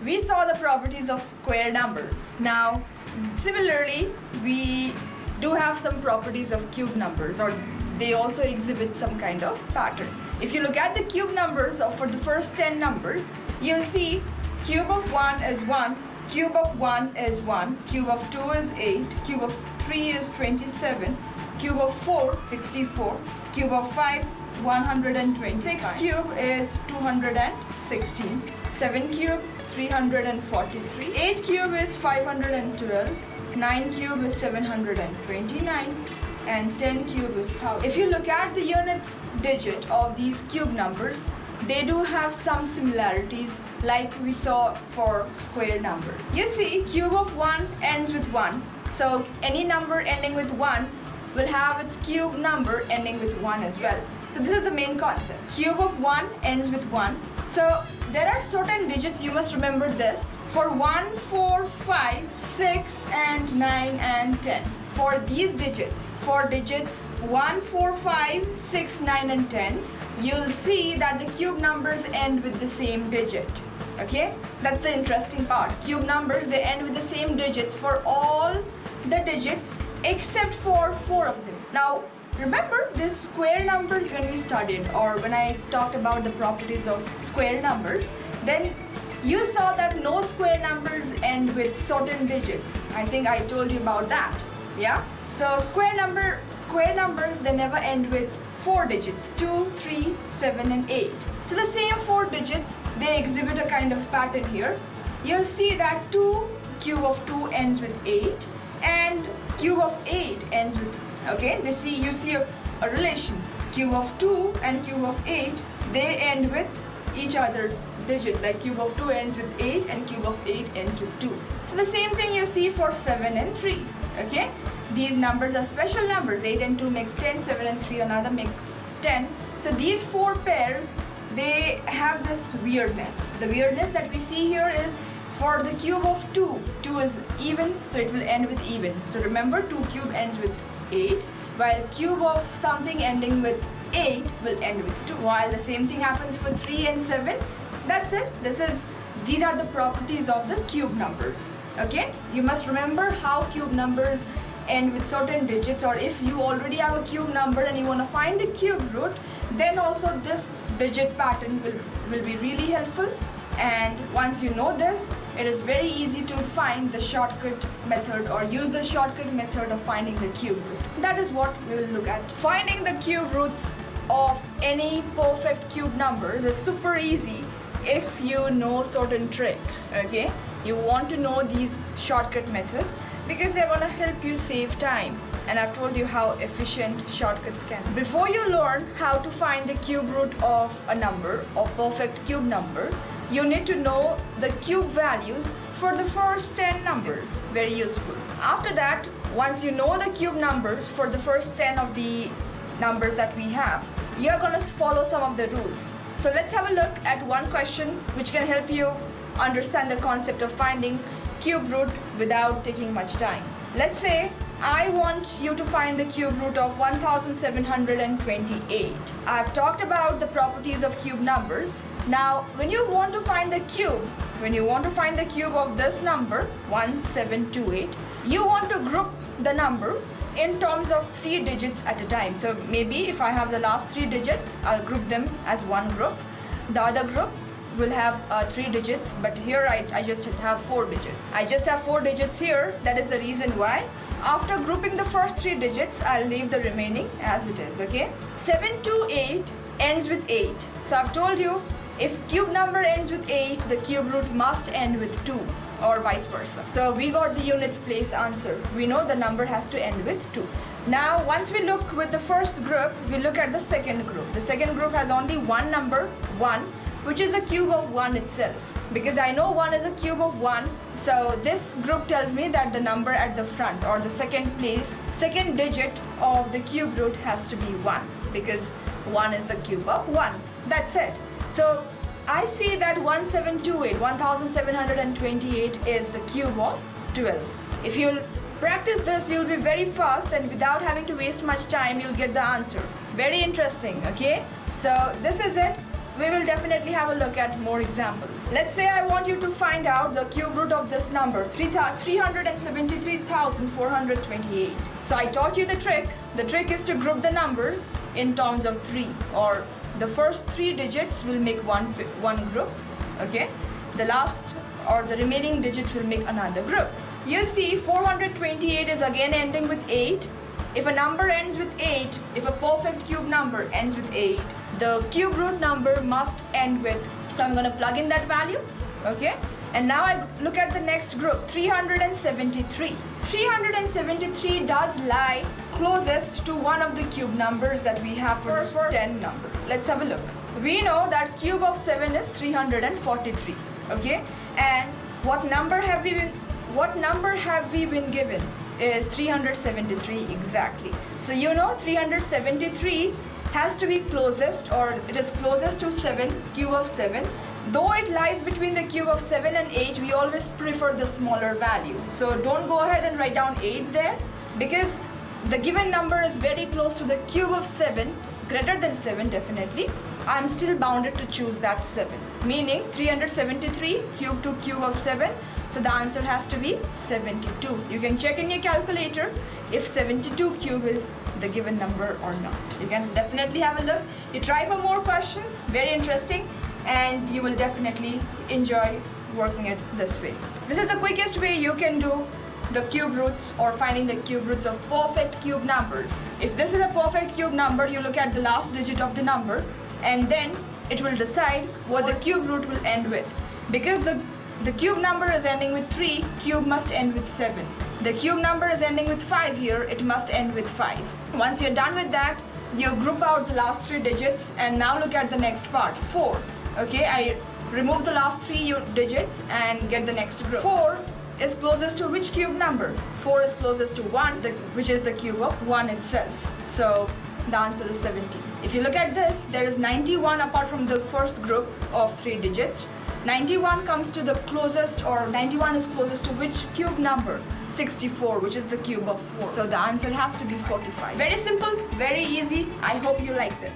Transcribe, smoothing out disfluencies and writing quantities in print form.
we saw the properties of square numbers. Now, similarly, we do have some properties of cube numbers, or they also exhibit some kind of pattern. If you look at the cube numbers for the first 10 numbers, you'll see cube of 1 is 1, cube of 1 is 1, cube of 2 is 8, cube of 3 is 27, cube of 4 64, cube of 5 120, 6 cube is 216, 7 cube 343, 8 cube is 512, 9 cube is 729, and 10 cube is 1000. If you look at the units digit of these cube numbers, they do have some similarities like we saw for square numbers. You see, cube of 1 ends with 1. So any number ending with 1 will have its cube number ending with 1 as well. So this is the main concept. Cube of 1 ends with 1. So there are certain digits, you must remember this. For 1, 4, 5, 6, and 9, and 10. For these digits, for digits 1, 4, 5, 6, 9, and 10, you'll see that the cube numbers end with the same digit. Okay? That's the interesting part. Cube numbers, they end with the same digits for all the digits except for 4 of them. Now, remember this square numbers when we studied, or when I talked about the properties of square numbers, then you saw that no square numbers end with certain digits. I think I told you about that. Yeah? So square numbers, they never end with 4 digits, 2, 3, 7, and 8. So the same 4 digits, they exhibit a kind of pattern here. You'll see that cube of 2 ends with 8, and cube of 8 ends with, okay, you see a relation. Cube of 2 and cube of 8, they end with each other digit, like cube of 2 ends with 8 and cube of 8 ends with 2. So the same thing you see for 7 and 3, okay. These numbers are special numbers. 8 and 2 makes 10, 7 and 3 another makes 10. So these 4 pairs, they have this weirdness. The weirdness that we see here is for the cube of 2, 2 is even, so it will end with even. So remember, 2 cube ends with 8, while cube of something ending with 8 will end with 2. While the same thing happens for 3 and 7. That's it. These are the properties of the cube numbers. Okay? You must remember how cube numbers end with certain digits, or if you already have a cube number and you want to find the cube root, then also this digit pattern will be really helpful. And once you know this, it is very easy to find the shortcut method, or use the shortcut method of finding the cube root. That is what we will look at. Finding the cube roots of any perfect cube numbers is super easy if you know certain tricks. Okay, you want to know these shortcut methods because they're going to help you save time, and I've told you how efficient shortcuts can be. Before you learn how to find the cube root of a number, or perfect cube number, you need to know the cube values for the first 10 numbers. Very useful. After that, once you know the cube numbers for the first 10 of the numbers that we have, you're going to follow some of the rules. So let's have a look at one question which can help you understand the concept of finding cube root without taking much time. Let's say I want you to find the cube root of 1728. I've talked about the properties of cube numbers. Now, when you want to find the cube of this number 1728, you want to group the number in terms of 3 digits at a time. So maybe if I have the last 3 digits, I'll group them as one group. The other group will have 3 digits, but here I just have 4 digits. I just have 4 digits here. That is the reason why. After grouping the first 3 digits, I'll leave the remaining as it is, okay? 728 ends with 8. So I've told you, if cube number ends with 8, the cube root must end with 2, or vice versa. So we got the units place answer. We know the number has to end with 2. Now, once we look with the first group, we look at the second group. The second group has only one number, 1, which is a cube of 1 itself. Because I know 1 is a cube of 1, so this group tells me that the number at the front, or the second digit of the cube root has to be 1, because 1 is the cube of 1. That's it. So I see that 1728 is the cube of 12. If you'll practice this, you'll be very fast, and without having to waste much time, you'll get the answer. Very interesting, okay? So this is it. we will definitely have a look at more examples. Let's say I want you to find out the cube root of this number, 373,428. So I taught you the trick. The trick is to group the numbers in terms of 3, or the first 3 digits will make one group, okay? The last or the remaining digits will make another group. You see 428 is again ending with 8. If a number ends with 8, if a perfect cube number ends with 8, the cube root number must end with, so I'm going to plug in that value, okay? And now I look at the next group, 373. 373 does lie closest to one of the cube numbers that we have for first 10 numbers. Let's have a look. We know that cube of 7 is 343, okay? And what number have we been given is 373 exactly. So you know 373 has to be closest, or it is closest to 7, cube of 7. Though it lies between the cube of 7 and 8, we always prefer the smaller value. So don't go ahead and write down 8 there, because the given number is very close to the cube of 7, greater than 7 definitely. I'm still bounded to choose that 7, meaning 373 cube to cube of 7. So the answer has to be 72. You can check in your calculator if 72 cube is the given number or not. You can definitely have a look. You try for more questions, very interesting, and you will definitely enjoy working it this way. This is the quickest way you can do the cube roots, or finding the cube roots of perfect cube numbers. If this is a perfect cube number, you look at the last digit of the number, and then it will decide what the cube root will end with. Because the cube number is ending with 3, cube must end with 7. The cube number is ending with 5 here, it must end with 5. Once you're done with that, you group out the last 3 digits, and now look at the next part, 4. Okay, I remove the last 3 digits and get the next group. 4 is closest to which cube number? 4 is closest to 1, which is the cube of 1 itself. So the answer is 70. If you look at this, there is 91 apart from the first group of 3 digits. 91 comes to the closest, or 91 is closest to which cube number? 64, which is the cube of 4. So the answer has to be 45. Very simple, very easy. I hope you like this.